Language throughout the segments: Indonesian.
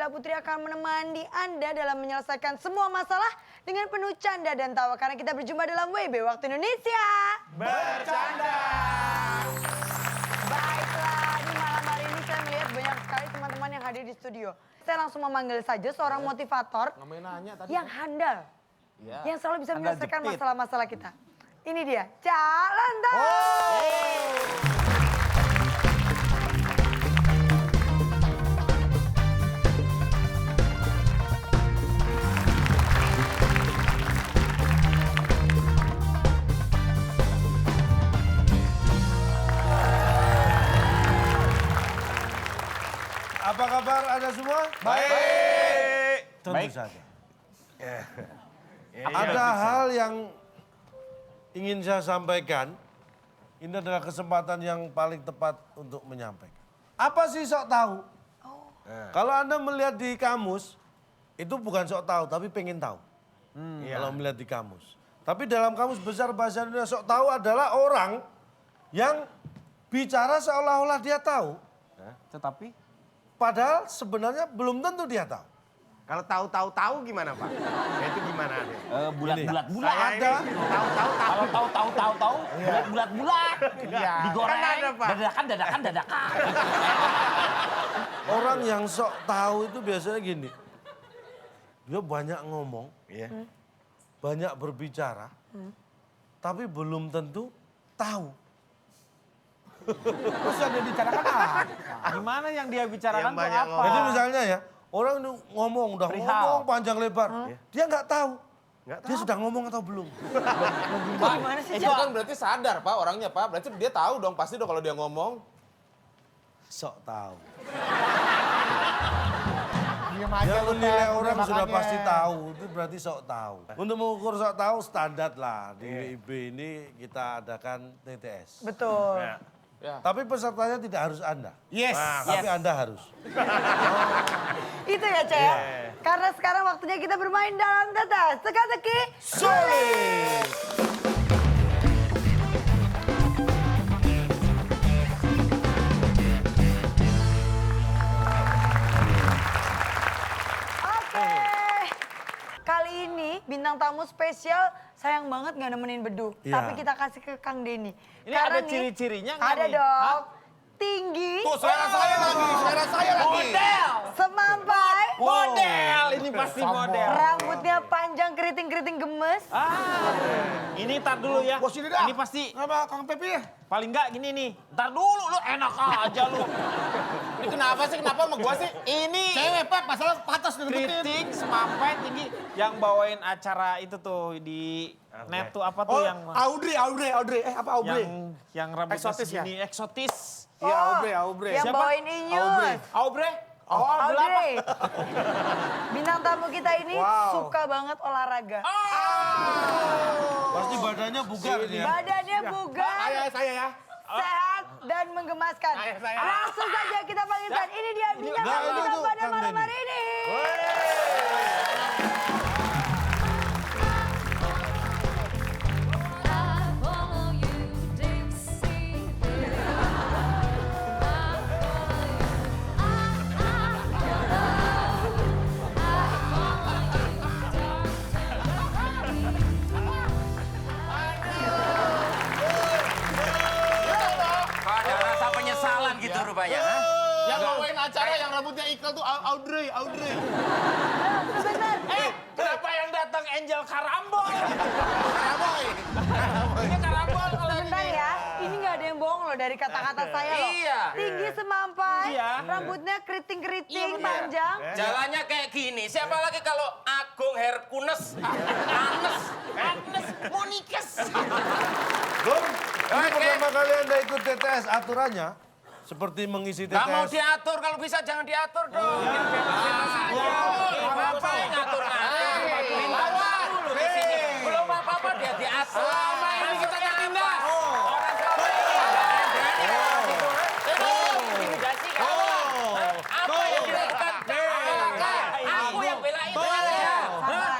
Cak Putri akan menemani Anda dalam menyelesaikan semua masalah dengan penuh canda dan tawa. Karena kita berjumpa dalam WB Waktu Indonesia Bercanda. Baiklah, di malam hari ini saya melihat banyak sekali teman-teman yang hadir di studio. Saya langsung memanggil saja seorang motivator yang handal. Yang selalu bisa menyelesaikan masalah-masalah kita. Ini dia, Cak Lantas. Apa kabar Anda semua? Baik. Tentu saja. Ada hal yang ingin saya sampaikan. Ini adalah kesempatan yang paling tepat untuk menyampaikan. Apa sih sok tahu? Kalau Anda melihat di kamus, itu bukan sok tahu, tapi pengen tahu. Kalau melihat di kamus. Tapi dalam kamus besar bahasa Indonesia, sok tahu adalah orang yang bicara seolah-olah dia tahu. Tetapi Padahal sebenarnya belum tentu dia tahu. Kalau tahu gimana Pak? Ya, itu gimana? bulat-bulat. Ada Tahu. Bulat-bulat. Iya. Digoreng. Kan ada, Pak. Dadakan. orang yang sok tahu itu biasanya gini. Dia banyak ngomong, banyak berbicara, tapi belum tentu tahu. Terus yang dia bicarakan apa? Gimana yang dia bicarakan Yang tuh banyak apa? Jadi misalnya ya, orang itu ngomong, udah Perihal. ngomong panjang lebar. Dia nggak tahu. Nggak Dia sudah ngomong atau belum. Gimana sih, Itu Cak? kan berarti sadar Pak orangnya Pak. Berarti dia tahu dong pasti dong kalau dia ngomong. Sok tahu. Diam aja Dia lu, menilai Teh, orang udah sudah makanya. pasti tahu, itu berarti sok tahu. Untuk mengukur sok tahu standar lah. Di WIB ini kita adakan TTS. Betul. Tapi pesertanya tidak harus Anda. Yes. Tapi Anda harus. Itu ya, Cak ya? Karena sekarang waktunya kita bermain dalam tetes. Teka-teki Sulit. Oke. Kali ini bintang tamu spesial sayang banget nggak nemenin Bedu. Iya. Tapi kita kasih ke Kang Denny. Ini ada ciri-cirinya nggak Ada nih? dong. Hah? Tinggi, Tuh selera saya lagi. Model. semampai, Model. Ini pasti model. rambutnya panjang keriting-keriting gemes. Ini tar dulu ya. Bos ini dah. Ini pasti Apa Kang Pepi ya? paling enggak gini nih. Ntar dulu lu enak aja lu. Ini kenapa sih? Kenapa sama gua sih? Ini Cewek Pak, masalah patas keriting semampai tinggi yang bawain acara itu tuh di net tuh apa tuh yang Audrey. Apa Audrey? yang rambutnya Eksotis ya? segini eksotis. Iya, Oh, Audrey. Yang Siapa? bawain Inyus. Aubrey? Audrey. Bintang tamu kita ini suka banget olahraga. Pasti badannya bugar ya. Badannya bugar, Saya ya. sehat, dan menggemaskan. Saya. Langsung saja kita panggilkan. Ini dia bintang Nah, tamu itu kita tuh, pada Kang malam Denny. hari ini. I follow you, Dixie. Kok ada rasa penyesalan gitu rupanya, ha? Yang bawain acara yang rambutnya ikal tuh Audrey. Sebentar. Kenapa yang datang Angel Karambol? Karaboy. Ini Karambol kalau Sebentar ini. ya, ini nggak ada yang bohong loh dari kata-kata saya loh. Iya. Tinggi semampai, Iya. rambutnya keriting-keriting Iya. panjang. Jalannya kayak gini. Siapa lagi kalau Agung Hercules, Agnes, Monikes. Bung, ini Oke. pertama kali Anda ikut TTS, aturannya seperti mengisi TTS. Gak mau diatur, kalau bisa jangan diatur dong. Biar bebas-bebas aja. Apa yang ngatur-ngatur? Bintang dulu di sini. Belum apa-apa dia diatur. Selama ini kita tindak. Orang tua yang berani kalau digoreng. Intimidasi kamu. Apa yang dilakukan? Aku yang belain dengan dia.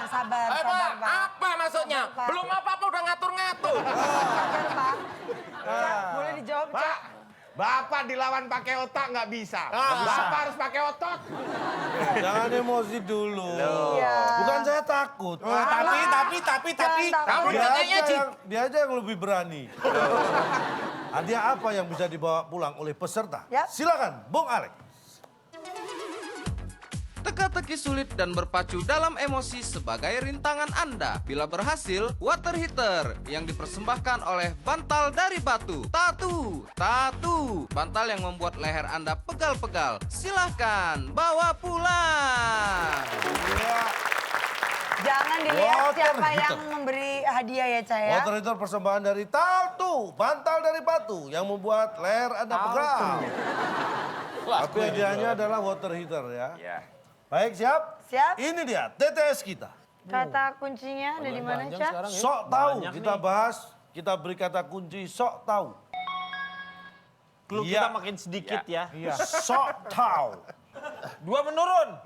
Sabar, Eh, Pak, Pak. apa maksudnya? Pak. Belum apa-apa udah ngatur-ngatur. Sabar, Pak. Cak, boleh dijawab, Cak? Bapak dilawan pakai otak nggak bisa. Bapak harus pakai otot. Jangan emosi dulu. Iya. Bukan saya takut. Tapi. Jangan takut. Dia aja yang lebih berani. Hadiah apa yang bisa dibawa pulang oleh peserta? Yap. Silakan, Bung Alex. Teka-teki sulit dan berpacu dalam emosi sebagai rintangan Anda. Bila berhasil, water heater yang dipersembahkan oleh bantal dari batu. Tatu. Bantal yang membuat leher Anda pegal-pegal. Silahkan bawa pulang. Jangan dilihat Water siapa heater. yang memberi hadiah ya, Cah ya. Water heater persembahan dari Tatu, bantal dari batu yang membuat leher Anda pegal. Tapi hadiahnya adalah water heater ya. Baik, siap? Siap. Ini dia TTS kita. Kata kuncinya ada di mana, Cah? Sok tahu, Banyak kita nih. bahas, kita beri kata kunci sok tahu. Clue Iya. kita makin sedikit ya. Sok tahu. 2 menurun.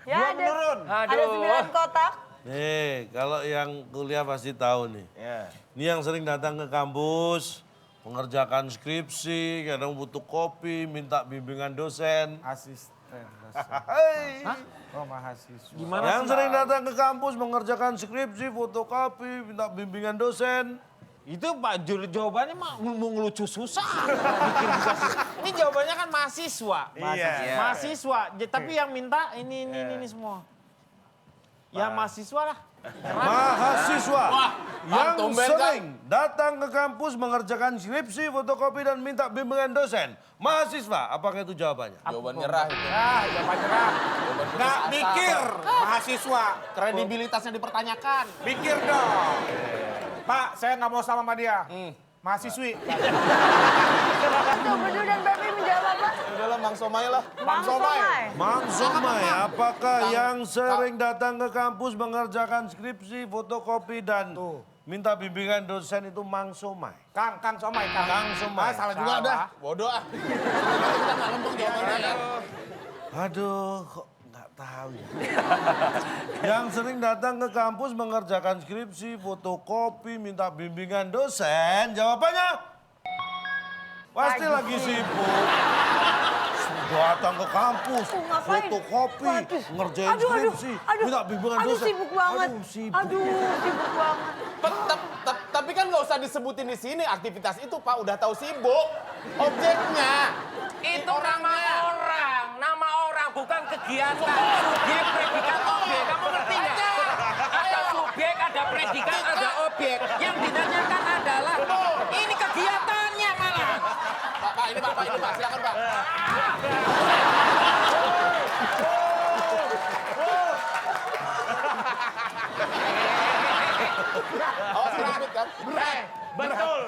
Ya, Dua ada, menurun. ada 9 kotak. Nih, kalau yang kuliah pasti tahu nih. Ini yang sering datang ke kampus, mengerjakan skripsi, kadang butuh kopi, minta bimbingan dosen. Asisten. Hai. Oh, mahasiswa. Gimana Yang sih? sering datang ke kampus, mengerjakan skripsi, fotokopi, minta bimbingan dosen. Itu Pak jawabannya mah mau ngelucu susah. Bikin juga susah. Ini jawabannya kan mahasiswa. Mahasiswa. Tapi yang minta ini semua. Ya mahasiswa lah. Mahasiswa yang tumben, Kang. sering datang ke kampus, mengerjakan skripsi, fotokopi, dan minta bimbingan dosen. Mahasiswa, apakah itu jawabannya? Jawaban nyerah itu. Jawaban nyerah. Nggak mikir. Mahasiswa. Kredibilitasnya dipertanyakan. Mikir dong. Pak, saya nggak mau sama dia. Mahasiswi. Tuh, Bedu dan Pepi menjawab apa? Udah lah, Mang Somai lah. Mang Somai. Mang Somai, apakah yang sering datang ke kampus, mengerjakan skripsi, fotokopi, dan minta bimbingan dosen itu Mang Somai? Kang Somai. Kang Somai. Salah juga dah. Bodoh ah. Kita nggak lempeng jawabannya ya. Aduh, kok nggak tahu ya. Yang sering datang ke kampus, mengerjakan skripsi, fotokopi, minta bimbingan dosen, jawabannya pasti lagi sibuk. Datang ke kampus, Ngapain? fotokopi, Waduh. ngerjain skripsi, minta bimbingan aduh, dosen. sibuk banget. Aduh, sibuk. Aduh, sibuk banget. Tapi kan nggak usah disebutin di sini aktivitas itu Pak. Udah tahu sibuk. Objeknya. Itu nama orang bukan kegiatan. Subjek, predikat, objek. Kamu ngerti nggak? Ada subjek, ada predikat, ada objek. Yang ditanyakan adalah ini kegiatannya malah. Pak, ini Pak, silakan Pak. Awas sedikit kan. Betul.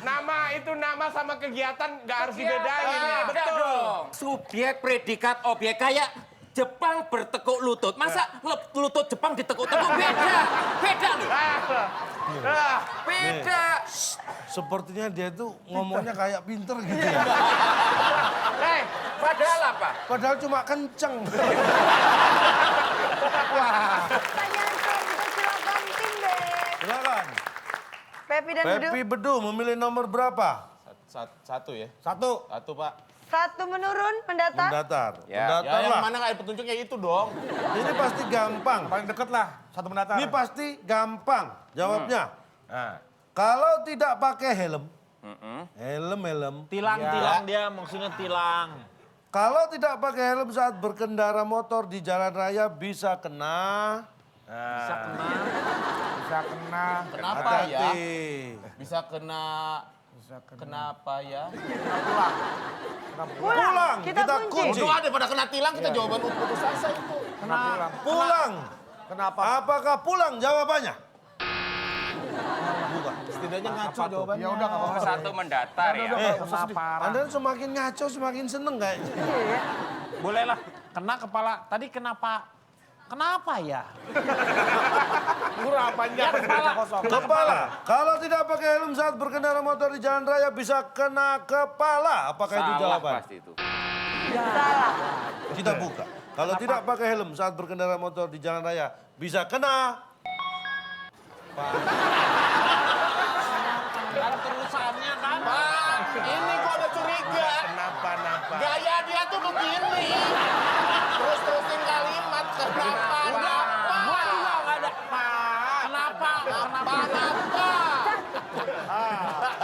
Nama itu nama sama kegiatan nggak harus dibedain ya. Betul dong. Subjek, predikat, objek kayak Jepang bertekuk lutut. Masa lutut Jepang ditekuk-tekuk beda. Beda loh. Beda. Sepertinya dia tuh ngomongnya kayak pinter gitu ya. Padahal apa? Padahal cuma kenceng. Pertanyaan selanjutnya silakan tim B. Silakan. Pepi dan Bedu. Pepi Bedu memilih nomor berapa? Satu ya. Satu. Satu Pak. 1 menurun, mendatar. Mendatar. Ya Mendatar yang lah. mana nggak ada petunjuknya itu dong. Ini pasti gampang. Paling deket lah. Satu mendatar. Ini pasti gampang jawabnya. Kalau tidak pakai helm, helm. Tilang dia maksudnya tilang. Kalau tidak pakai helm saat berkendara motor di jalan raya bisa kena. Bisa kena. Kenapa ya? Hati-hati. Bisa kena. Kenapa ya? Pulang, kita kunci. Bodoh ada pada kena tilang kita jawaban putus asa itu. Pulang. Kenapa? Apakah pulang jawabannya? Bukan. Setidaknya ngaco jawabannya. Ya udah nggak apa-apa. Satu mendatar ya. Anda semakin ngaco semakin seneng kayaknya. Boleh lah. Kena kepala. Tadi kenapa? Kenapa ya? Panjang. Kepala. Kalau tidak pakai helm saat berkendara motor di jalan raya bisa kena kepala. Apakah itu Salah jawaban? pasti itu. Salah. Kita buka. Kalau tidak pakai helm saat berkendara motor di jalan raya bisa kena. Ada tulisannya kan? Ini gua ada curiga Gaya dia tuh begini. Terus-terusin kalimat. Kenapa? Gua juga nggak ada. Kenapa?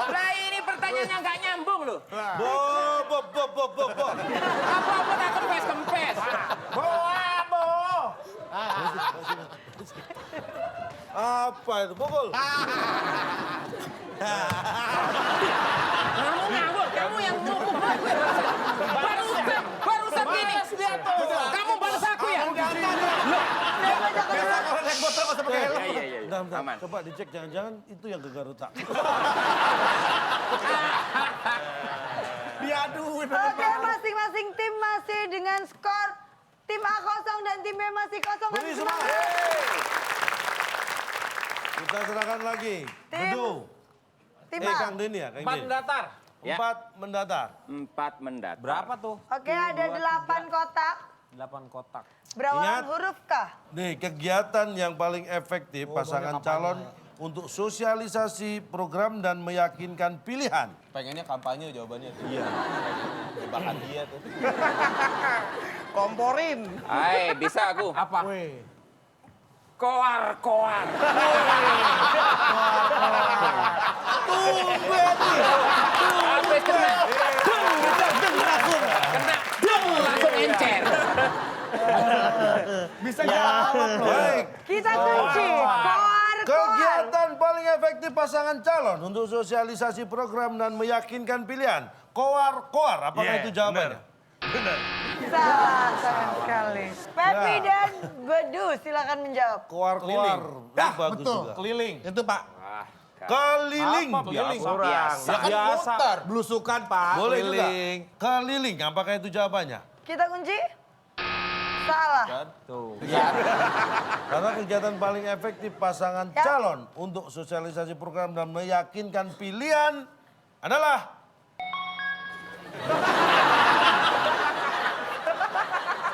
Lah ini pertanyaannya nggak nyambung loh. Bo. Apa-apa tak kempes-kempes. Apa itu? Pukul. Kamu ngawur, kamu yang ngukuk gue. Barusan gini. Kamu balas aku ya? Bentar. Coba dicek, jangan-jangan itu yang gegar otak. Diaduin. Oke, masing-masing tim masih dengan skor tim A kosong dan tim B masih kosong. Beri semangat. Kita serahkan lagi. Tim Bedu. Tim A. Kang Denny ya? Kang 4 Denny. mendatar. 4 mendatar. 4 mendat. Berapa tuh? Oke, ada 8 kotak. 8 kotak. Berawalan Ingat. huruf K. Nih, kegiatan yang paling efektif pasangan calon untuk sosialisasi program dan meyakinkan pilihan. Pengennya kampanye jawabannya tuh. Iya. Jebakan dia tuh. Komporin. Hai, bisa aku. Apa? Koar. Sampai kena. Langsung encer. Bisa jawab loh. Baik, Kita kunci. Koar. kegiatan paling efektif pasangan calon untuk sosialisasi program dan meyakinkan pilihan. Koar. Apakah Iya, itu jawabannya? Salah sama sekali. Pepi Ya. dan Bedu silakan menjawab. Koar. Ini bagus juga. Keliling. Itu Pak. Keliling. Apa keliling? Biasa. Biasa. Belusukan Pak. Boleh juga. Keliling. Apakah itu jawabannya? Kita kunci. Salah. Tuh. Karena kegiatan paling efektif pasangan Ya. calon untuk sosialisasi program dan meyakinkan pilihan adalah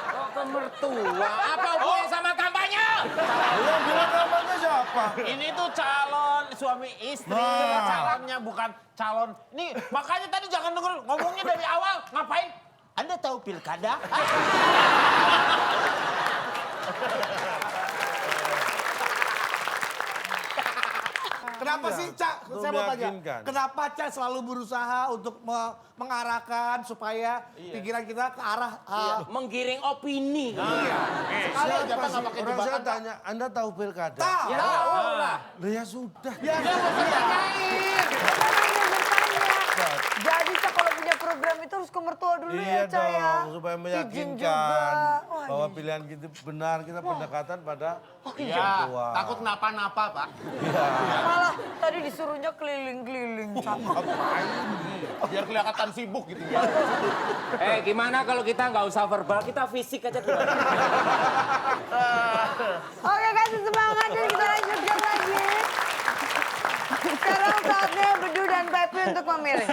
Kok ke mertua? Apa hubungannya sama kampanye? yang bilang kampanye siapa? Ini tuh calon suami istri, Nah. calonnya bukan calon. Nih, makanya tadi jangan denger ngomongnya dari awal. Ngapain? Anda tahu pilkada? Kenapa sih Cak? Untuk Saya mau tanya. meyakinkan. Kenapa Cak selalu berusaha untuk mengarahkan supaya pikiran kita ke arah Menggiring opini. Siapa sih? Orang saya tanya, Anda tahu pilkada? tahu. Ya tahu lah. Lah ya sudah. Ya, Jadi Cak kalau punya program itu harus ke mertua dulu Iya ya Cak ya. dong, supaya Izin meyakinkan juga. Wah, bahwa iya. pilihan kita benar, kita pendekatan pada Iya. tua. Takut kenapa-napa, Pak. Malah tadi disuruhnya keliling-keliling Cak. Biar kelihatan sibuk gitu. Gimana kalau kita nggak usah verbal, kita fisik aja gimana? Oke, kasih semangat dan kita lanjutkan lagi. Sekarang saatnya Bedu dan Pepi untuk memilih.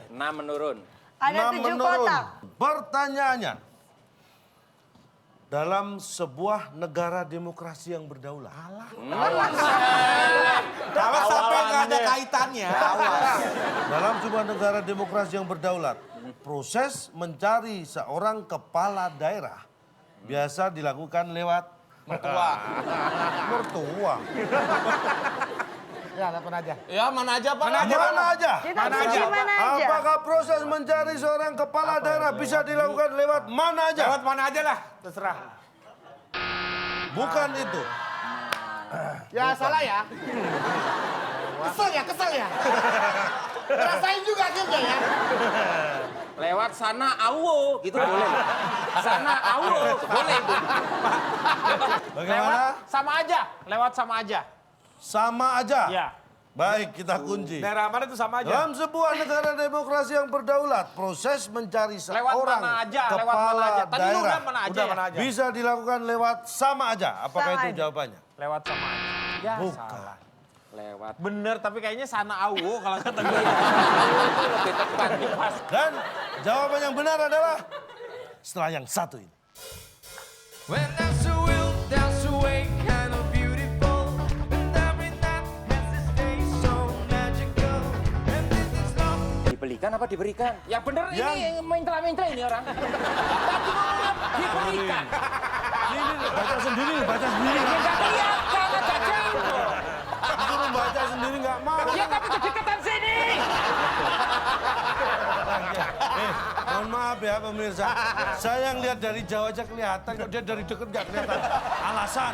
6 menurun. Ada 6 7 menurun. kotak. Pertanyaannya, dalam sebuah negara demokrasi yang berdaulat. Kalau sampai nggak ada kaitannya. Dalam sebuah negara demokrasi yang berdaulat, proses mencari seorang kepala daerah biasa dilakukan lewat Mertua. mertua. Ya, telepon aja. Ya, mana aja, Pak. Mana aja? Kita kunci mana aja. Apakah proses mencari seorang kepala daerah bisa dilakukan lewat mana aja? Lewat mana aja lah, terserah. Bukan itu. Ya, salah ya. Kesel ya. Rasain juga ya. Lewat sana awo, gitu boleh. Sana awo, boleh Bu. Bagaimana? Lewat sama aja. Sama aja. Ya. Baik, kita kunci. Daerah mana itu sama aja. Dalam sebuah negara demokrasi yang berdaulat, proses mencari Lewat seorang mana aja, lewat kepala mana aja. Tadi lu daerah udah mana aja. Udah ya? mana aja. bisa dilakukan lewat sama aja. Apakah Sama itu aja. jawabannya? Lewat sama aja. Ya, Bukan. salah. Lewat. Bener, tapi kayaknya sana awo kalau kata gue. Itu lebih tepat. Dan jawaban yang benar adalah setelah yang satu ini. When that's the will, that's the way, kind of beautiful. And every night has its day so magical. And this is love. Dibeli. Diberikan apa diberikan? Ya bener Yang- ini mentra-mentra ini orang. Tadi ngomongnya diberikan. Ini baca sendiri, baca sendiri. Ya nggak kelihatan, nggak jauh. Disuruh baca sendiri nggak mau. Ya tapi kedekatan sini. Mohon maaf ya pemirsa. Saya yang lihat dari jauh aja kelihatan, kok dia dari deket nggak kelihatan. Alasan.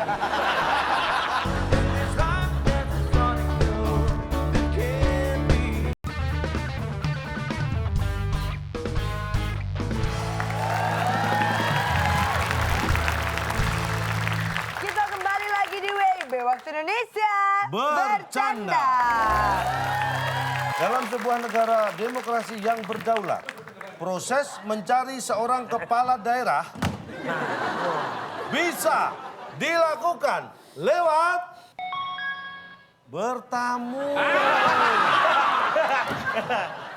Kita kembali lagi di WIB Waktu Indonesia Bercanda. Dalam sebuah negara demokrasi yang berdaulat, proses mencari seorang kepala daerah bisa dilakukan lewat bertamu.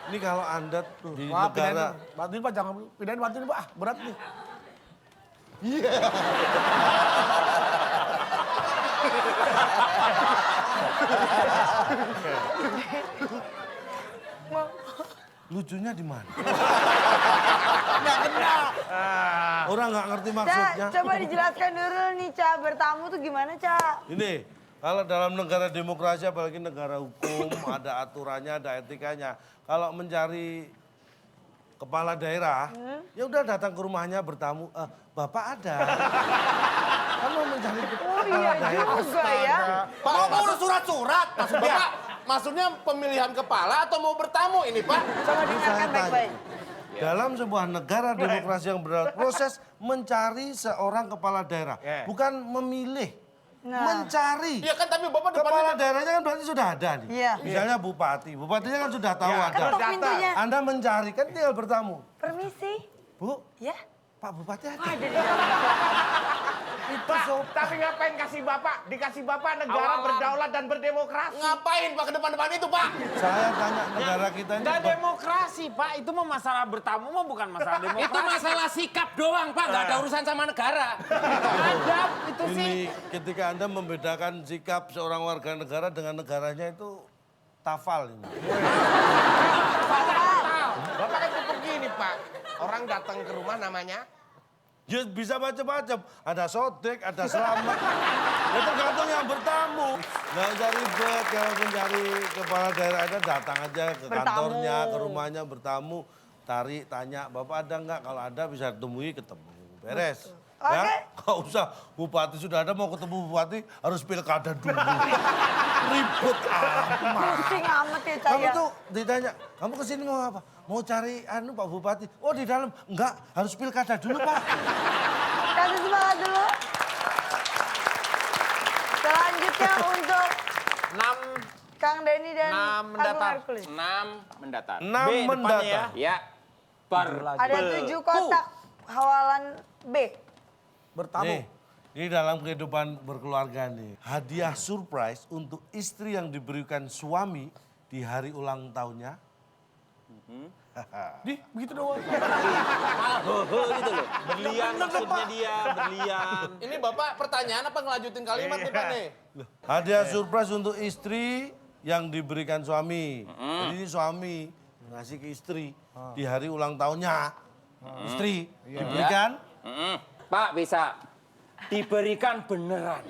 Ini kalau Anda tuh di negara... Bantuin Pak, jangan pindahin bantuin Pak. Berat nih. Lucunya di mana? Nggak kena. Orang nggak ngerti Ca, maksudnya. coba dijelaskan dulu nih, Ca. Bertamu tuh gimana, Ca? Ini, kalau dalam negara demokrasi, apalagi negara hukum, ada aturannya, ada etikanya. Kalau mencari kepala daerah, ya udah datang ke rumahnya bertamu. Bapak ada. Kamu mencari Oh kepala iya daerah. juga ya. Pak, mau urus surat-surat maksudnya? Pak, maksudnya pemilihan kepala atau mau bertamu ini, Pak? Coba Ini dengarkan saya baik-baik. Dalam sebuah negara demokrasi yang berdaulat, proses mencari seorang kepala daerah. Bukan memilih, Nah. mencari. Iya kan, tapi Bapak Kepala depannya... daerahnya kan berarti sudah ada nih. Iya. Misalnya bupati, bupatinya kan sudah tahu ada. Ketok pintunya. Anda mencari, kan tinggal bertamu. Permisi. Bu, Ya. Pak Bupati ada. Ada di Itu Pak, sopan. tapi ngapain kasih Bapak? Dikasih Bapak negara berdaulat dan berdemokrasi. Ngapain Pak ke depan-depan itu, Pak? Saya tanya negara kita ini. Nggak demokrasi, Pak. Itu mah masalah bertamu mah bukan masalah demokrasi. Itu masalah sikap doang, Pak. Nggak ada urusan sama negara. Ada, itu sih. Ini ketika Anda membedakan sikap seorang warga negara dengan negaranya itu tafal ini. Bapak kan cukup gini, Pak. Orang datang ke rumah namanya Ya bisa macam-macam. Ada sotek, ada selamat. Ya tergantung yang bertamu. Nggak usah ribet. Kalau mencari kepala daerah Anda datang aja ke kantornya, ke rumahnya bertamu. Tarik, tanya, Bapak ada nggak? Kalau ada bisa temui, ketemu. Beres. Oke. Ya, nggak usah. Bupati sudah ada, mau ketemu bupati harus pilkada dulu. Ribet amat. Pusing amat ya, Ca. Kamu ya. tuh ditanya, kamu kesini mau apa? Mau cari Pak Bupati. Oh di dalam, enggak, harus pilkada dulu Pak. Kasih semangat dulu. Selanjutnya untuk 6 Kang Denny dan Nah, Agung mendatar. Hercules. 6 mendatar. 6 B depannya mendatang. Ya. Ber. Ada 7 kotak hawalan B. Nih, ini dalam kehidupan berkeluarga nih. Hadiah surprise untuk istri yang diberikan suami di hari ulang tahunnya. begitu doang. Berlian maksudnya dia, berlian. Ini Bapak pertanyaan apa ngelanjutin kalimat nih, Pak nih? Hadiah surprise untuk istri yang diberikan suami. Jadi ini suami ngasih ke istri di hari ulang tahunnya. Istri diberikan. Pak bisa. Diberikan beneran.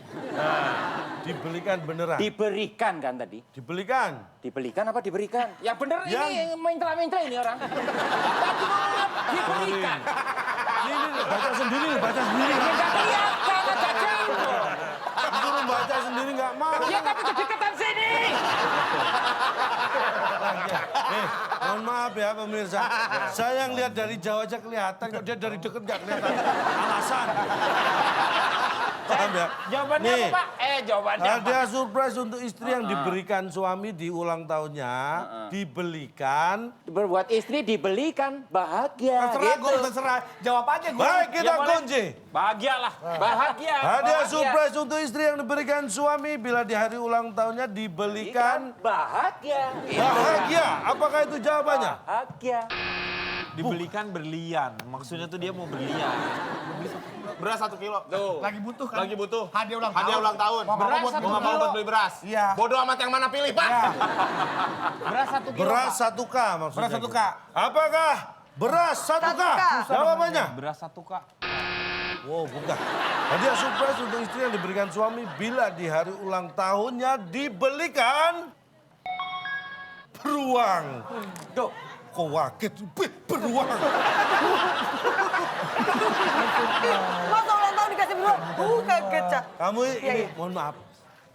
Dibelikan beneran. Diberikan kan tadi? Dibelikan. Dibelikan apa diberikan? Ya bener Yang- ini mentra-mentra ini orang. Tadi ngomongnya diberikan. Ini baca sendiri, baca sendiri. Ya nggak kelihatan, nggak jauh. Disuruh baca sendiri nggak mau. Ya tapi kedekatan sini. Mohon maaf ya pemirsa. Saya yang lihat dari jauh aja kelihatan, kok dia dari deket nggak kelihatan. Alasan. Paham ya? Jawabannya Nih, apa, Pak? Jawabannya apa? hadiah surprise untuk istri yang diberikan suami di ulang tahunnya, dibelikan. Berbuat istri dibelikan bahagia. Terserah, gitu. gue terserah. Jawab aja gue. Baik, kita Ya boleh. kunci. Bahagia lah. Bahagia. Hadiah bahagia. surprise untuk istri yang diberikan suami bila di hari ulang tahunnya dibelikan Bahagia. bahagia. Apakah itu jawabannya? Bahagia. Dibelikan berlian. Maksudnya tuh dia mau berlian. Beras 1 kilo. Tuh. Lagi butuh. Hadiah ulang Hadiah ulang tahun. Beras Mau 1 nggak mau kilo. buat beli beras? Iya. Bodoh amat yang mana pilih, Pak. Beras 1 kilo. Beras Pak. 1K maksudnya. Beras 1K. Apakah beras 1K? 1K. Jawabannya? Beras 1K. Wow, bukan. Hadiah surprise untuk istri yang diberikan suami bila di hari ulang tahunnya dibelikan beruang. Tuh. Kok wakit? Beruang. Masa ulang tahun dikasih beruang? Kaget, Cak. Kamu ini, iya. mohon maaf.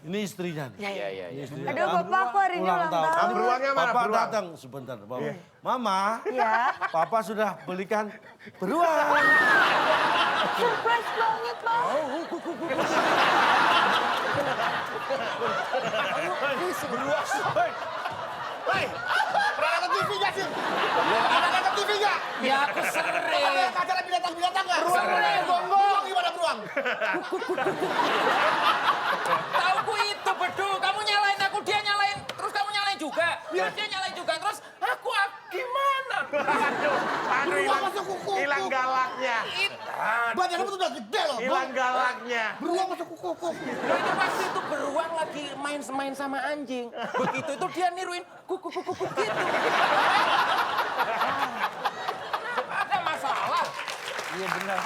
Ini istrinya nih. Iya. Ini istrinya. Aduh, Bapak aku hari ini ulang tahun. Beruangnya mana? Papa Beruang. datang sebentar. Bapak. Mama, Iya. Papa sudah belikan beruang. Surprise banget, Bang. Hei, pernah nonton TV nggak sih? Pernah nonton TV nggak? Ya aku sering. Ada acara binatang-binatang nggak? Beruang, gonggong. Gimana beruang? Tauku itu bedul. Kamu nyalain aku, dia nyalain. Terus kamu nyalain juga. Biar dia nyalain juga. Terus aku gimana? Aduh, hilang galaknya. Badan kamu tuh udah gede loh. Hilang galaknya. Beruang masuk kuku. Loh, itu pasti itu beruang lagi main sama anjing. Begitu itu dia niruin kuku gitu. Ada masalah. Iya benar.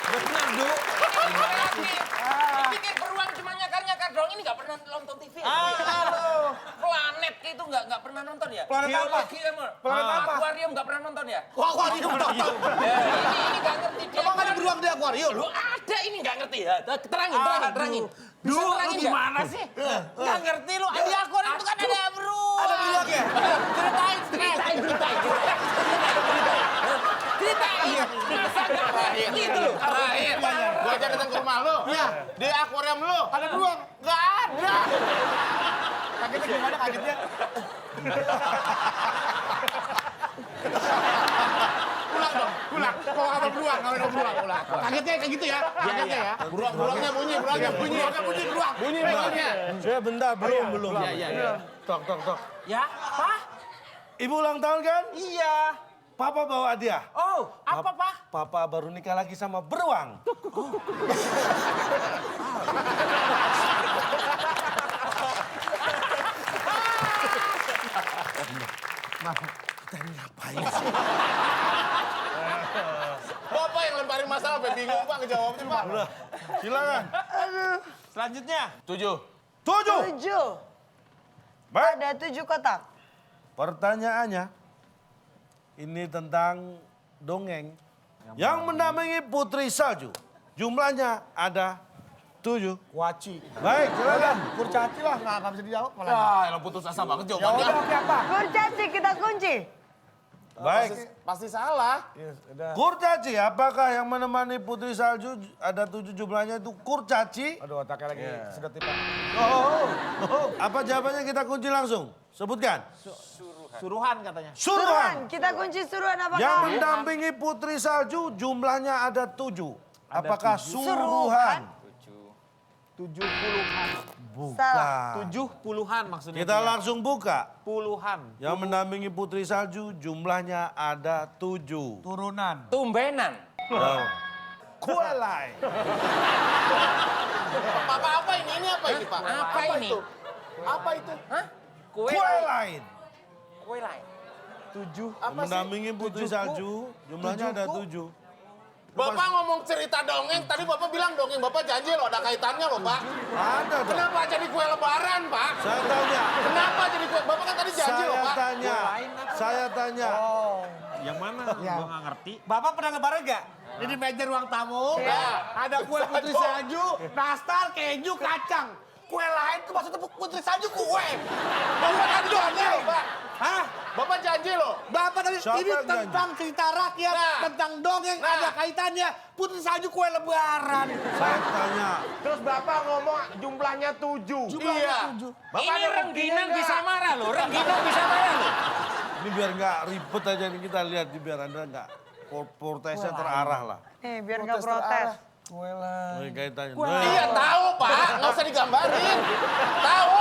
Benar, Du. Ini lagi. Pikir beruang cuma nyakar doang. Ini nggak pernah nonton TV. Halo. Planet itu nggak pernah nonton ya? Planet apa? Geologi, emang. Planet apa? Akuarium nggak pernah nonton ya? Akuarium nonton. Ini nggak ngerti dia. Emang ada beruang di akuarium? Lu ada ini nggak ngerti ya? Terangin. Bisa Lu terangin nggak? gimana sih? Nggak ngerti lu. Di akuarium itu kan ada beruang. Ada beruang ya? Ceritain. Masa nggak ngerti itu lu? Gua aja datang ke rumah lu. Iya. Di akuarium lu. Ada beruang? Nggak ada. Kagetnya gimana kagetnya? Pulang dong, pulang. Kalau ada beruang, pulang. Kagetnya kayak gitu ya? Kagetnya ya? Beruangnya bunyi, beruangnya bunyi. Beruang. Bunyi beruangnya. Saya bentar, belum. Iya. Tok. Ya, apa? Ibu ulang tahun kan? Iya. Papa bawa hadiah. Oh, apa Pak? Papa baru nikah lagi sama beruang. Kita ini ngapain sih? Bapak yang lemparin masalah, Pak. Bingung, Pak, ngejawabnya, Pak. Udah, silakan. Selanjutnya. 7. 7. 7. Baik, Ada 7 kotak. pertanyaannya ini tentang dongeng yang mendampingi Putri Salju. Jumlahnya ada 7. Waci. Baik, silakan. Kurcaci lah, nggak bisa dijawab malah. Ah, yang putus asa banget Ya jawabannya. udah, oke apa? Kurcaci, kita kunci. Baik. Pasti salah. Kurcaci, apakah yang menemani Putri Salju ada 7 jumlahnya itu kurcaci? Aduh, otaknya lagi sedot Pak. Oh. Apa jawabannya kita kunci langsung? Sebutkan. Suruhan katanya. Suruhan. Kita kunci suruhan apakah? Yang mendampingi Putri Salju jumlahnya ada 7. Apakah suruhan? 70-an. Salah. Bukan. 70-an maksudnya. Kita dia. langsung buka. Puluhan. Yang mendampingi Putri Salju jumlahnya ada 7. Turunan. Tumbenan. Kue lai. Apa ini? Ini apa ini, Pak? Apa ini? Itu? Apa itu? Hah? Kue Kue lain. Kue lain. 7. Yang mendampingi Putri Salju jumlahnya ada 7. Bapak ngomong cerita dongeng, tadi Bapak bilang dongeng, Bapak janji loh, ada kaitannya loh, Pak. Ada dong. Kenapa jadi kue lebaran, Pak? Saya tanya. Kenapa jadi kue? Bapak kan tadi janji loh, Pak. Saya tanya. Yang mana? Gua nggak ngerti. Bapak pernah lebaran nggak? Ini meja ruang tamu, ada kue putri salju, nastar, keju, kacang. Kue lain tuh maksudnya putri salju kue. Bapak tadi janji loh, Pak. Hah? Bapak janji loh. Bapak tadi Siapa ini yang tentang cerita rakyat, Nah. tentang dongeng, Nah. ada kaitannya. Putri salju kue lebaran. Saya tanya. Terus Bapak ngomong jumlahnya 7. Jumlahnya 7. Bapak Ini ada Rengginang buktinya bisa nggak? marah loh. Rengginang bisa marah loh. Ini biar nggak ribet aja nih kita lihat biar Anda nggak protesnya terarah lah. Nih, biar nggak protes. Kue lah. Ini kaitannya. Iya tahu, Pak. Nggak usah digambarin. Tahu.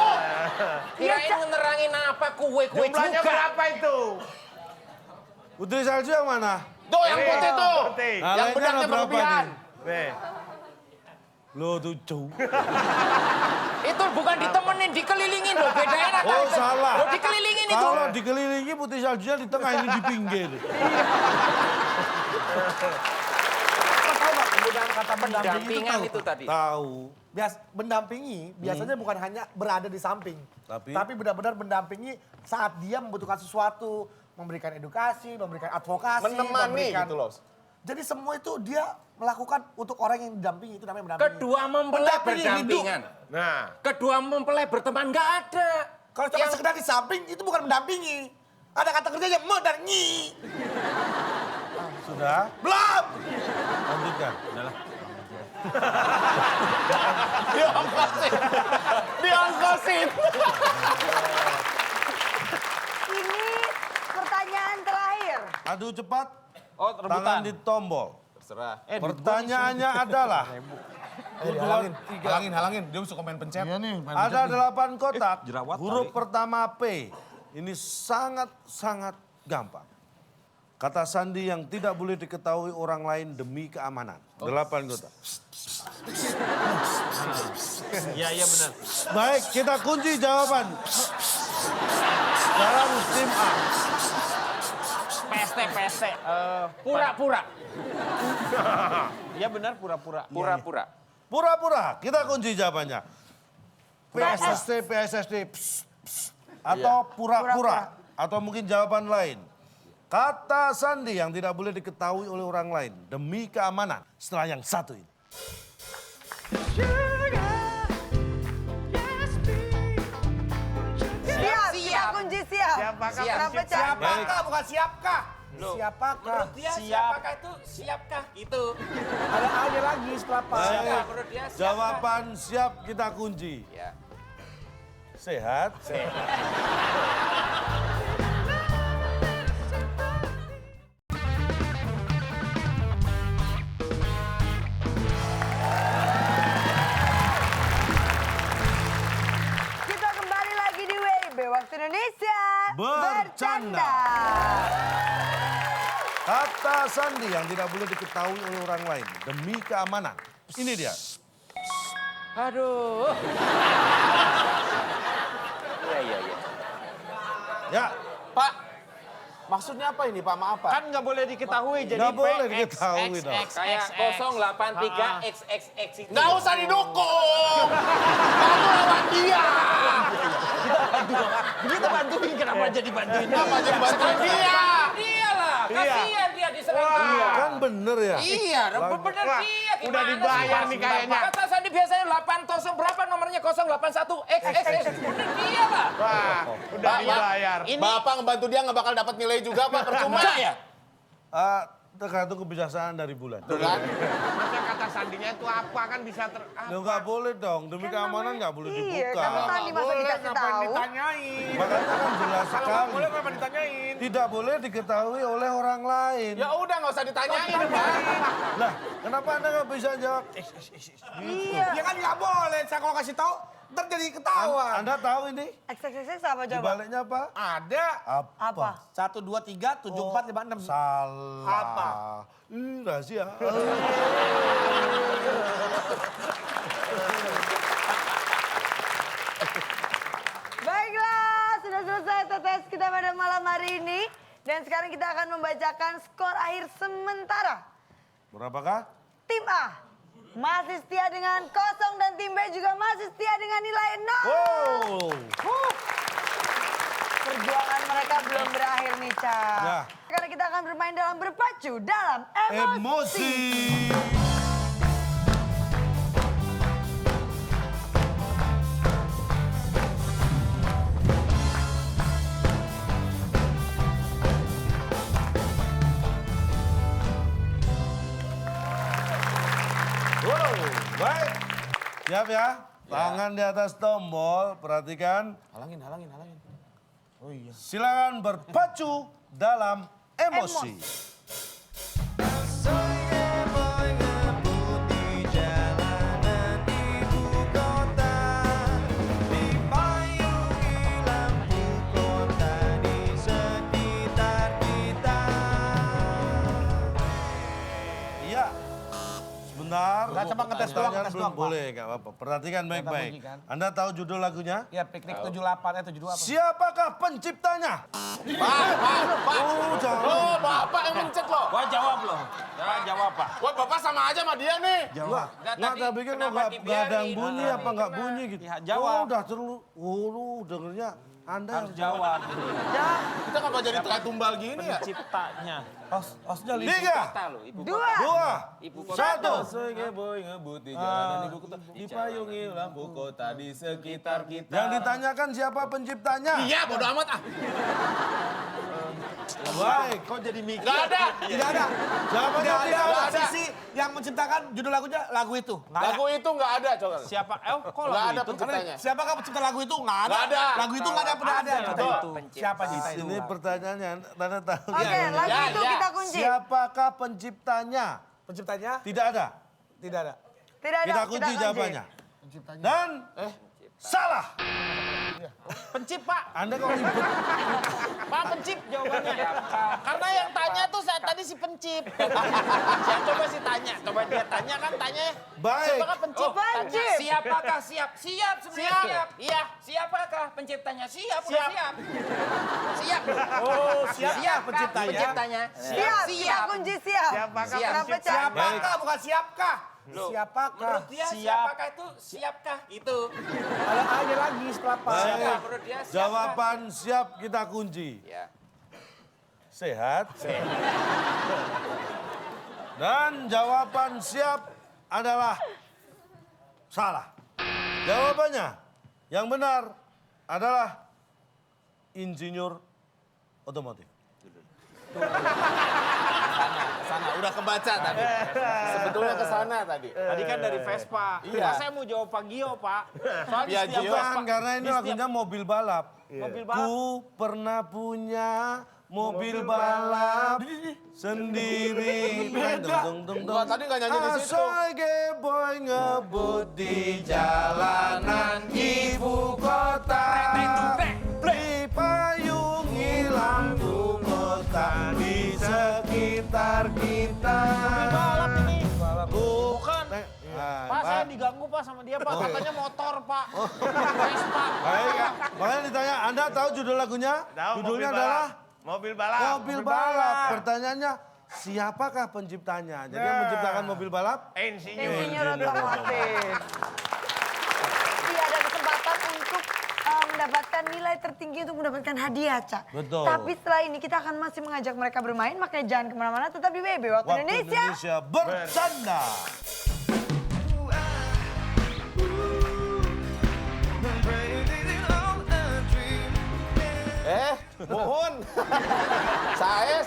Kirain ngerangin apa kue-kue Jumlahnya juga. berapa itu? Putri Salju yang mana? Tuh yang putih tuh. Nah, Yang lainnya bedaknya ada berapa berlebihan. nih? Lo tuh jauh. Itu bukan ditemenin, dikelilingin loh. Bedain apa Oh itu? salah. Loh, dikelilingin itu. Kalau dikelilingi putih saljunya di tengah, ini di pinggir. Tahu nggak penggunaan kata Pendampingan itu tadi. Tahu. mendampingi biasanya bukan hanya berada di samping. Tapi benar-benar mendampingi saat dia membutuhkan sesuatu. Memberikan edukasi, memberikan advokasi. Menemani gitu loh. Jadi semua itu dia melakukan untuk orang yang didampingi, itu namanya mendampingi. Kedua mempelai Mendampingi berdampingan. Nah, Kedua mempelai berteman nggak ada. Kalau cuma sekedar di samping itu bukan mendampingi. Ada kata kerjanya me dan nyi. Sudah? Belum. Lanjutkan. diongkosin. Ini pertanyaan terakhir. Adu cepat. Oh, Tangan rebutan. di tombol. Terserah. Pertanyaannya adalah. Halangin. Dia suka main pencet. Ada 8 kotak. jerawat Huruf kali. pertama P. Ini sangat gampang. Kata sandi yang tidak boleh diketahui orang lain demi keamanan. 8 kotak. Iya benar. Baik, kita kunci jawaban. Sekarang tim A. PST. Pura-pura. Iya benar pura-pura. Pura-pura. Pura-pura, kita kunci jawabannya. PSSD, atau pura-pura. Atau mungkin jawaban lain. Kata sandi yang tidak boleh diketahui oleh orang lain demi keamanan. Setelah yang satu ini. Siap, kita kunci siap. Kenapa, Cak? Siapakah bukan siapkah? Siapakah? Menurut dia siapakah itu? Siapkah? Itu. Ada A-nya lagi setelah apa? Baik, Menurut dia siapkah? jawaban siap kita kunci. Ya. Sehat? Kita kembali lagi di WIB Waktu Indonesia Bercanda. Kata sandi yang tidak boleh diketahui oleh orang lain demi keamanan. Ini dia. Aduh. Iya. Ya, Pak, maksudnya apa ini Pak? Maaf Pak. Kan nggak boleh diketahui jadi nggak boleh PX. diketahui dong. Kayak 083XXX itu. Nggak usah didukung. Bantu lawan dia. Kita bantuin kenapa jadi bantuin? Kenapa jadi bantuin dia? Iyalah, kasihan dia diserang dia. Kan bener ya? Iya, bener dia. udah dibayar nih kayaknya. Kata Sandi biasanya 80 berapa nomornya 081 XXX. Bener dia lah. Wah, udah dibayar. Bapak ngebantu dia nggak bakal dapat nilai juga Pak, percuma. ya? Tergantung kebijaksanaan dari bulan. Tuh kan? Masa kata sandinya itu apa kan bisa Ya nggak boleh dong, demi keamanan nggak boleh Iya, dibuka. kan Sandi masa dikasih tahu. ditanyain? Makanya kan jelas sekali. Kenapa ditanyain? Tidak boleh diketahui oleh orang lain. Ya udah nggak usah ditanyain Pak. Lah, kenapa Anda nggak bisa jawab? Iya. Ya kan nggak boleh, saya kalau kasih tahu ntar jadi ketahuan. Anda tahu ini? XXX apa Di coba? baliknya apa? Ada. Apa? 1, 2, 3, 7, 4, 5, 6. Salah. Apa? Rahasia. Baiklah, sudah selesai tes kita pada malam hari ini. Dan sekarang kita akan membacakan skor akhir sementara. Berapakah? Tim A masih setia dengan 0 dan tim B juga masih setia dengan nilai 0. Wow. Perjuangan mereka belum berakhir nih, Cak. Ya. Karena kita akan bermain dalam berpacu dalam emosi. Wow, baik. Siap ya? Tangan di atas tombol, perhatikan. Halangin. Silakan berpacu dalam emosi. Iya. Sebentar. coba ngetes doang, Pertanyaan ngetes belum doang, Pak. boleh, nggak apa-apa. Perhatikan baik-baik. bunyi kan? Anda tahu judul lagunya? Ya, piknik 78, 72 apa? Siapakah penciptanya? Pak. jangan. Loh, Bapak yang mencet loh. Wah jawab loh. Ya jawab Pak. Wah, Bapak sama aja sama dia nih. Jawab. Nggak, tadi saya pikir lo kenapa nggak ada dibiarin? yang bunyi apa nggak Kena. bunyi gitu. Ya, jawab. Oh, udah terlalu. Oh, lu dengernya Anda Harus jawab. Kita kenapa jadi kayak tumbal gini ya? Penciptanya. Osnya Tiga, Kota lo, ibu kota. dua, Ibu kota. satu. Sege boy ngebut di jalanan ibu kota, dipayungi lampu kota di sekitar kita. Yang ditanyakan siapa penciptanya? Iya, bodo amat ah. Baik, kok jadi mikir? Gak ada. Tidak ada. Jawabannya Tidak tidak ada. ada. Sisi yang menciptakan judul lagunya lagu itu. Nggak ada. Lagu itu nggak ada, coba. Siapa? Kok Nggak lagu ada itu? penciptanya. Siapakah pencipta lagu itu? Nggak ada. Nggak ada. Lagu itu nggak ada pernah ada. Ada Kata itu. Siapa pencipta itu? Ini pertanyaannya, Anda tahu. Oke, lagu Ya, itu ya. kita kunci. Siapakah penciptanya? Penciptanya? Tidak ada. Tidak ada. Tidak ada. Kita kunci jawabannya. Dan salah. Pencip Pak. Anda kok ribet? Pak Pencip jawabannya. Karena yang tanya tuh saya tadi si Pencip. Saya coba sih tanya. Coba dia tanya kan tanya. Baik. Siapakah Pencip? Pencip. Siapakah siap? Siap sebenarnya Siap. siap. Iya. Siapakah penciptanya? Siap, Siap. udah siap. Siap. Oh, siap. Siap penciptanya. penciptanya. Siap, kita kunci siap. Siapakah Siap. Kenapa, Cak? Siapakah bukan siapkah? Loh, Siapakah? Menurut dia Siap. siapakah itu? Siapkah itu? Ada aja lagi setelah Pak. Baik. Menurut dia siapkah? Jawaban siap kita kunci. Ya. Sehat. Dan jawaban siap adalah salah. Jawabannya yang benar adalah insinyur otomotif. Sana, udah kebaca tadi. Sebetulnya ke sana tadi. Tadi kan dari Vespa. Iya. Pak, saya mau jawab Pagio, Pak. Soalnya Piaggio. setiap Vespa. Bukan, karena ini di setiap lagunya mobil balap. mobil balap. Ku pernah punya mobil balap sendiri. Enggak, tadi nggak nyanyi di situ. Asoge boy ngebut di jalanan ibu kota. Dipayungi lampu kota di sekitar kita. balap ini. Bukan. Pak, saya diganggu Pak sama dia Pak. Katanya motor Pak. Vespa. Baik, ya. Makanya ditanya, Anda tahu judul lagunya? Judulnya adalah Mobil balap. Mobil Balap. Pertanyaannya, siapakah penciptanya? Jadi yang menciptakan mobil balap? Insinyur. Insinyur otomotif. Iya, ada kesempatan untuk mendapatkan nilai tertinggi untuk mendapatkan hadiah, Cak. Betul. Tapi setelah ini kita akan masih mengajak mereka bermain, makanya jangan kemana-mana, tetap di WB Waktu Indonesia. bercanda. Mohon. saya.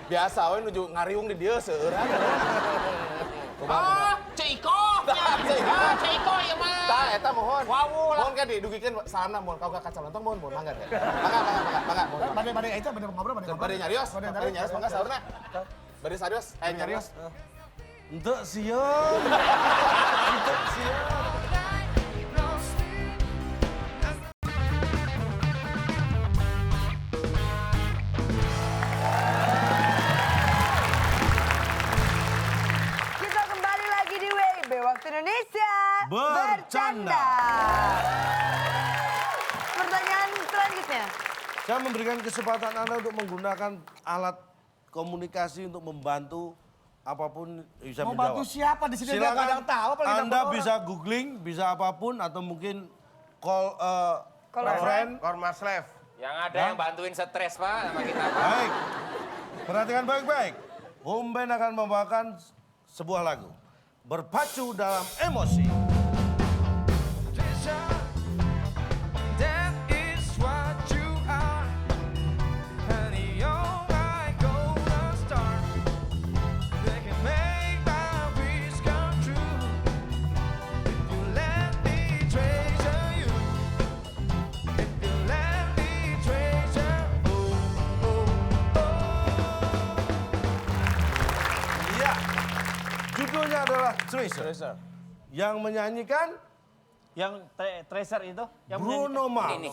Biasa we nuju ngariung di dieu seueuran. Oh, Ciko. Ciko ya mah. Tah eta mohon. Wawu lah. Mohon kan didugikeun sana mohon kau ka calonton mohon mangga teh. Mangga. Bade itu bener ngobrol, bade ngobrol. Bari nyarios mangga saurna. Bari sarios, nyarios. Untuk siom. Untuk siom. Kita kembali lagi di WB Waktu Indonesia Bercanda. Pertanyaan selanjutnya. Saya memberikan kesempatan Anda untuk menggunakan alat komunikasi untuk membantu apapun bisa Mau menjawab. bantu siapa di sini? Dia nggak ada yang tahu. Apalagi Anda telepon bisa googling, bisa apapun atau mungkin call friend. Kormaslev. Yang ada yang bantuin stres Pak sama kita Pak. Baik. Perhatikan baik-baik. Home Band akan membawakan sebuah lagu. Berpacu dalam emosi. Iya. Judulnya adalah Treasure. Yang menyanyikan Yang Tracer itu. Yang Bruno Mars. Ini.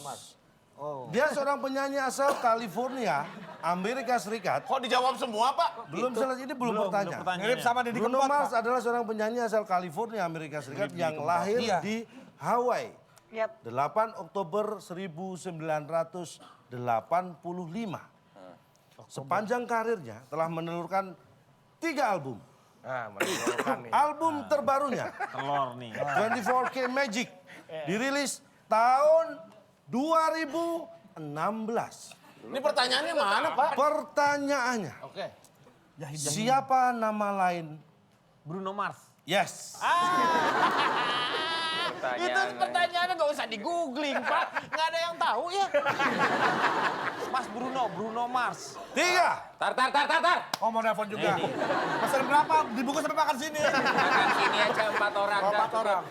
Dia seorang penyanyi asal California, Amerika Serikat. Kok dijawab semua, Pak? Belum selesai, ini belum pertanyaan. Mirip sama Deddy Bruno Kempot, Mars Pak. adalah seorang penyanyi asal California, Amerika Serikat yang lahir Iya. di Hawaii. Yap. 8 Oktober 1985. Sepanjang karirnya telah menelurkan 3 album. Album terbarunya, Telur nih. 24K Magic, dirilis tahun 2016. Ini pertanyaannya mana, Pak? Pertanyaannya, Oke. siapa nama lain? Bruno Mars. Yes. Itu pertanyaannya nggak usah di-googling, Pak. Nggak ada yang tahu ya. Mas Bruno Mars. 3. Tar. Oh mau nelfon juga. Pesan berapa? Dibungkus sampai makan sini. Makan sini aja 4 orang. Oh, dah. 4 orang.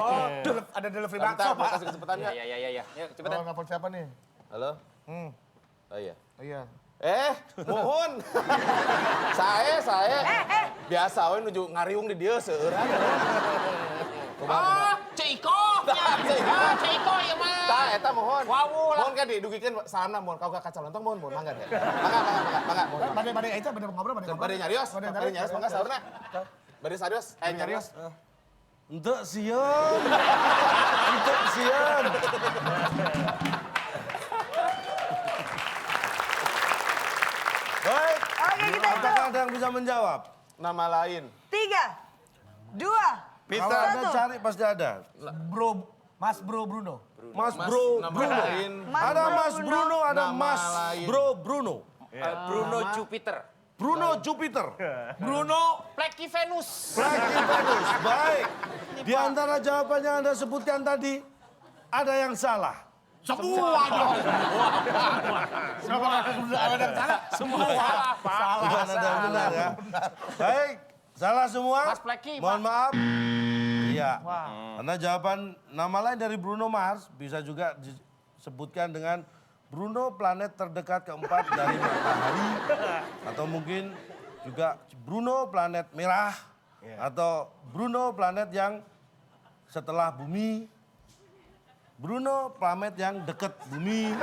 Oh, ada delivery bakso, Bentar, Pak. kasih kesempatan nggak? Iya. Yuk, Oh, cepetan. nelfon siapa nih? Halo? Oh iya. Oh, iya. Mohon. saya. Biasa we nuju ngariung di dieu seueuran. Oh, Ceko. Ceko ya mah. Tah eta mohon. Wawu lah. Mohon kan didugikeun sana mohon kau ka kaca lontong mohon mangga deh. Mangga mohon. Bade itu bade ngobrol bade ngobrol. Bade nyarios mangga saurna. Bade sarios, nyarios. Untuk Sion. Untuk Sion. Baik. Oke, kita Apakah hitung. ada yang bisa menjawab? Nama lain. 3, 2, Kalau Anda cari pasti ada. Mas Bruno. Mas Bro nama Bruno. lain. Ada Mas Bruno, ada Nama Mas lain. Bro Bruno. Bruno Jupiter. Bruno Jupiter. Bruno Pleki Venus. Pleki Venus. Baik. Di antara jawaban yang Anda sebutkan tadi, ada yang salah. Semua dong. Ada yang salah? Semua salah, Pak. Bukan ada yang benar ya. Baik. Salah semua. Mas Pleki, Pak. Mohon maaf. Iya. Karena jawaban nama lain dari Bruno Mars bisa juga disebutkan dengan Bruno planet terdekat keempat dari matahari. Atau mungkin juga Bruno planet merah. Atau Bruno planet yang setelah bumi. Bruno planet yang dekat bumi.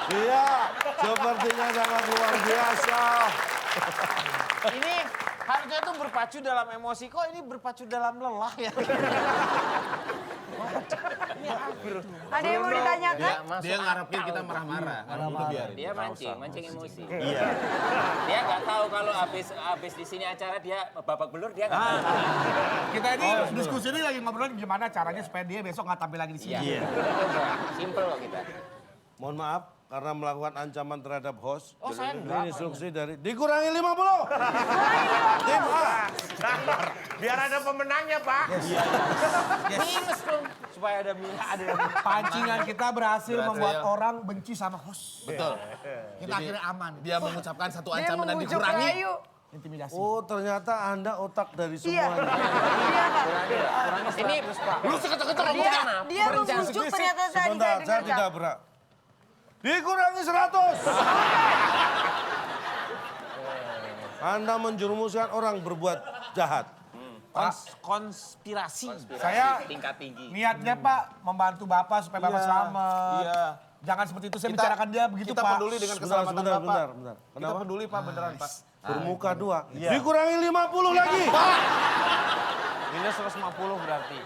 Iya, sepertinya sangat luar biasa. Ini harusnya itu berpacu dalam emosi. Kok ini berpacu dalam lelah ya? Ada yang mau ditanyakan? Dia ngarepin kita marah-marah. Udah biarin. Dia mancing emosi. Iya. Dia nggak tahu kalau habis di sini acara dia babak belur dia nggak tahu. Kita ini diskusi ini lagi ngobrolin gimana caranya supaya dia besok nggak tampil lagi di sini. Iya. Simple kok kita. Mohon maaf karena melakukan ancaman terhadap host. Oh, saya Ini enggak. instruksi dari dikurangi 50. Tim A. Biar ada pemenangnya, Pak. Minus dong. Supaya ada minus. Pancingan kita berhasil membuat orang benci sama host. Betul. Kita akhirnya aman. Dia mengucapkan satu Dia ancaman dan membujuk dikurangi. Rayu. Intimidasi. Oh, ternyata Anda otak dari Iya. semuanya. Iya, Pak. Ini Lu sekecil-kecil Dia, ngomongnya. dia membujuk ternyata tadi saya Sebentar, saya dengar. tidak berat. Dikurangi 100. Anda menjerumuskan orang berbuat jahat. Konspirasi. Saya tingkat tinggi. niatnya Pak membantu Bapak supaya Bapak selamat. Iya. Jangan seperti itu saya bicarakan dia begitu Kita Pak. peduli dengan Sebentar, keselamatan sebentar, Bapak. sebentar. Kita Kenapa? peduli Pak beneran Pak. Bermuka 2. Dikurangi 50 lagi. Minus 150 berarti.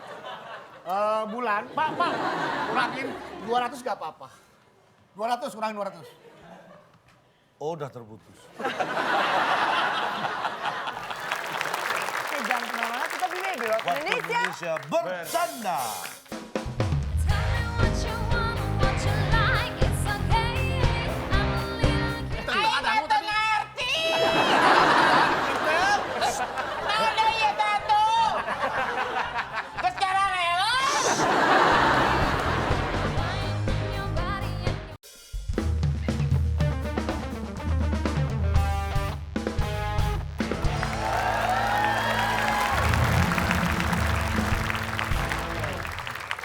Bulan, Pak, kurangin 200 gak apa-apa. 200, kurangin 200. Oh, udah terputus. Oke, jangan kemana-mana, kita di Baby Waktu Waktu Indonesia. Indonesia bercanda. Tell me what you want, what you like, it's okay. I'm a little kid. Ada ya tato. Sekarang rela. Your body and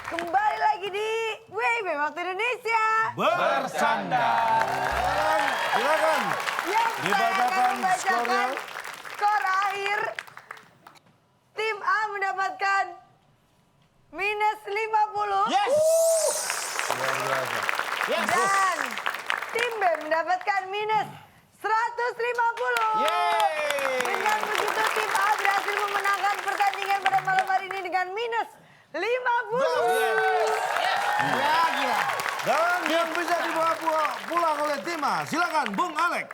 Kembali lagi di WIB Waktu Indonesia. Bercanda. Silakan. Yang saya akan Dibacakan membacakan skornya. skor akhir. Tim A mendapatkan mendapatkan minus 50. Yes. Luar biasa. Yes. Dan tim B mendapatkan minus 150. Yeay. Dengan begitu tim A berhasil memenangkan pertandingan pada malam hari ini dengan minus 50. Ya gila. Dan yang bisa dibawa pulang oleh tim A, silakan Bung Alex.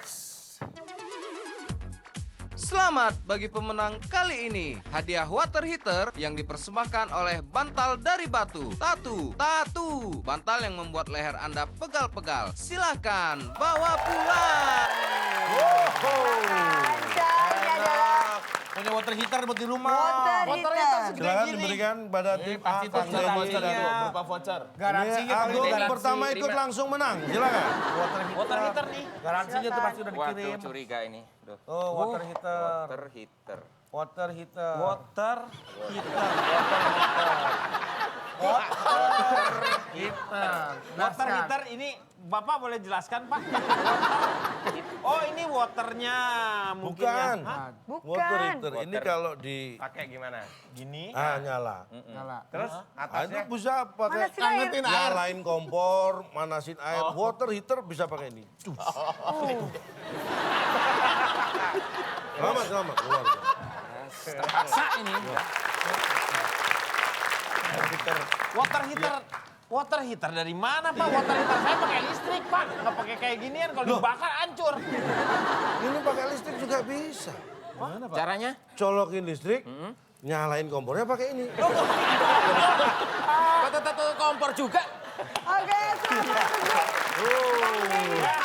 Selamat bagi pemenang kali ini. Hadiah water heater yang dipersembahkan oleh Bantal dari Batu. Tatu. Bantal yang membuat leher Anda pegal-pegal. Silakan bawa pulang. Lancar, ini adalah Punya water heater buat di rumah. water heater. Silakan diberikan pada tim A. Kang Deddy. Berupa voucher. Ini Garansinya kalau Agung garansi. pertama ikut langsung menang. Silakan. Water heater nih. Garansinya tuh pasti udah Waduh, dikirim. curiga ini. Duh. Oh, water heater. Water heater. Water heater. Water heater. Water heater ini Bapak boleh jelaskan, Pak? Oh, ini waternya mungkin Bukan. ya. Hah? Water heater. Ini Water. kalau di Pakai gimana? Gini. nyala. Nyala. Terus Ah, itu bisa pakai Manasin air. nyalain kompor, manasin air. Water heater bisa pakai ini. Selamat. Luar biasa. terpaksa ini. Water heater dari mana, Pak? Water heater saya pakai listrik, Pak. Nggak pakai kayak ginian, kalau dibakar hancur. Ini pakai listrik juga bisa. Caranya? Colokin listrik, nyalain kompornya pakai ini. Betul kompor juga. Oke, selamat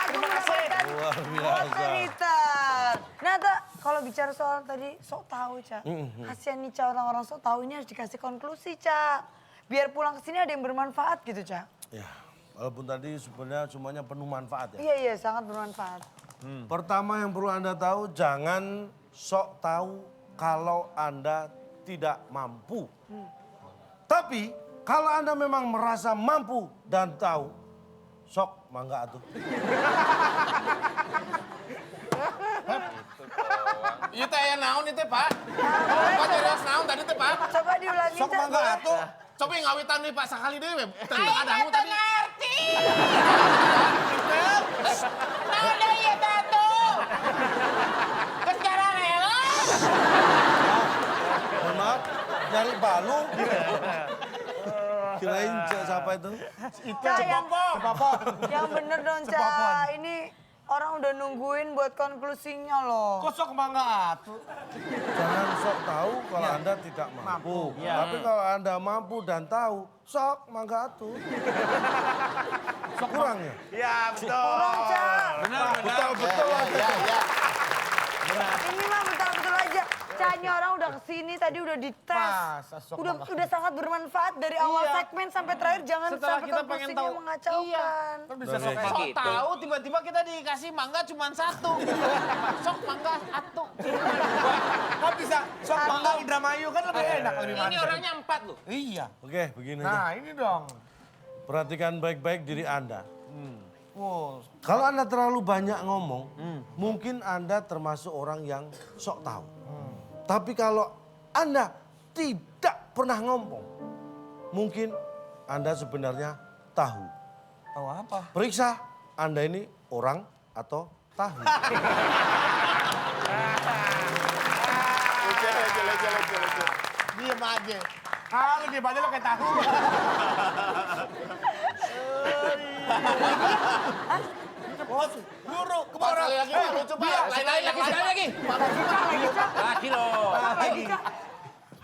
Terima kasih. Luar water biasa. heater. Nah, Ta, kalau bicara soal tadi sok tahu, Ca. Kasian nih, Ca, orang-orang sok tahu ini harus dikasih konklusi, Ca. Biar pulang ke sini ada yang bermanfaat gitu, Ca. Ya, walaupun tadi sebenarnya semuanya penuh manfaat ya. Iya, sangat bermanfaat. Pertama yang perlu Anda tahu, jangan sok tahu kalau Anda tidak mampu. Tapi kalau Anda memang merasa mampu dan tahu, sok mangga atuh. Itu ya naon itu, Pak. Pak jelas naon tadi teh, Pak. Coba diulangi, Sok Ca. mangga atuh. Coba ngawitan nih Pak sekali deh, Web. Ada tadi. ngerti. Naon deui ieu tatu? Geus cara rela. Mohon maaf, nyari balu. Kirain siapa itu? Ca, yang bener dong, Ca. Ini orang udah nungguin buat konklusinya loh. Kosok mangga atuh. Jangan sok tahu kalau Anda tidak mampu. Tapi kalau Anda mampu dan tahu, sok mangga atuh. Sok kurang ya? Ya, betul. Kurang, Ca. Betul aja. Ini mah betul-betul aja. Canya orang udah kesini tadi udah dites. Masa sok Udah sangat bermanfaat dari awal segmen sampai terakhir. Jangan Setelah sampai kita pengen konklusinya tahu. mengacaukan. Kan bisa Dari- sok Sok tahu tiba-tiba kita dikasih mangga cuma satu. Sok mangga satu. Kan bisa sok mangga Indramayu kan lebih enak, lebih Ini manis. orangnya 4 loh. Iya. Oke, begini aja. Nah, ini dong. Perhatikan baik-baik diri Anda. Wow. Kalau Anda terlalu banyak ngomong, mungkin Anda termasuk orang yang sok tahu. Tapi kalau Anda tidak pernah ngomong, mungkin Anda sebenarnya tahu. Tahu apa? Periksa Anda ini orang atau tahu. Diem aja. Ah, lu diem aja lo kayak tahu. Guru, Pak sekali lagi Pak lucu Pak. Lain-lain Sekali lagi. Lagi loh.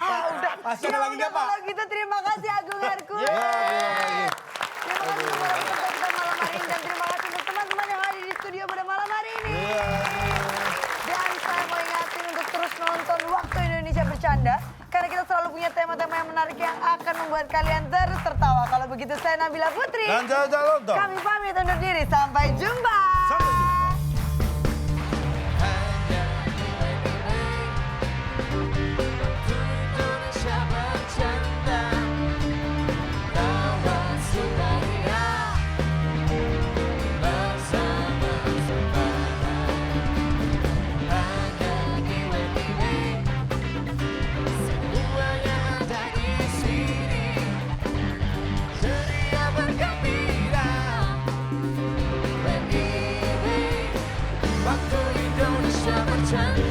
Udah. Masih ada Ya lagi udah nggak, Pak? kalau gitu terima kasih Agung Hercules. Terima kasih buat kita malam hari ini dan terima kasih untuk teman-teman yang hadir di studio pada malam hari ini. Dan saya mau ingatin untuk terus nonton Waktu Indonesia Bercanda. Karena kita selalu punya tema-tema yang menarik yang akan membuat kalian terus tertawa. Kalau begitu saya Nabila Putri. Dan Jaja Lontong. Kami pamit undur diri. Sampai jumpa. Sampai jumpa. Indonesia bercanda. Tawa sukaria. Bersama Sembara. Hanya di WTV. Semuanya 真。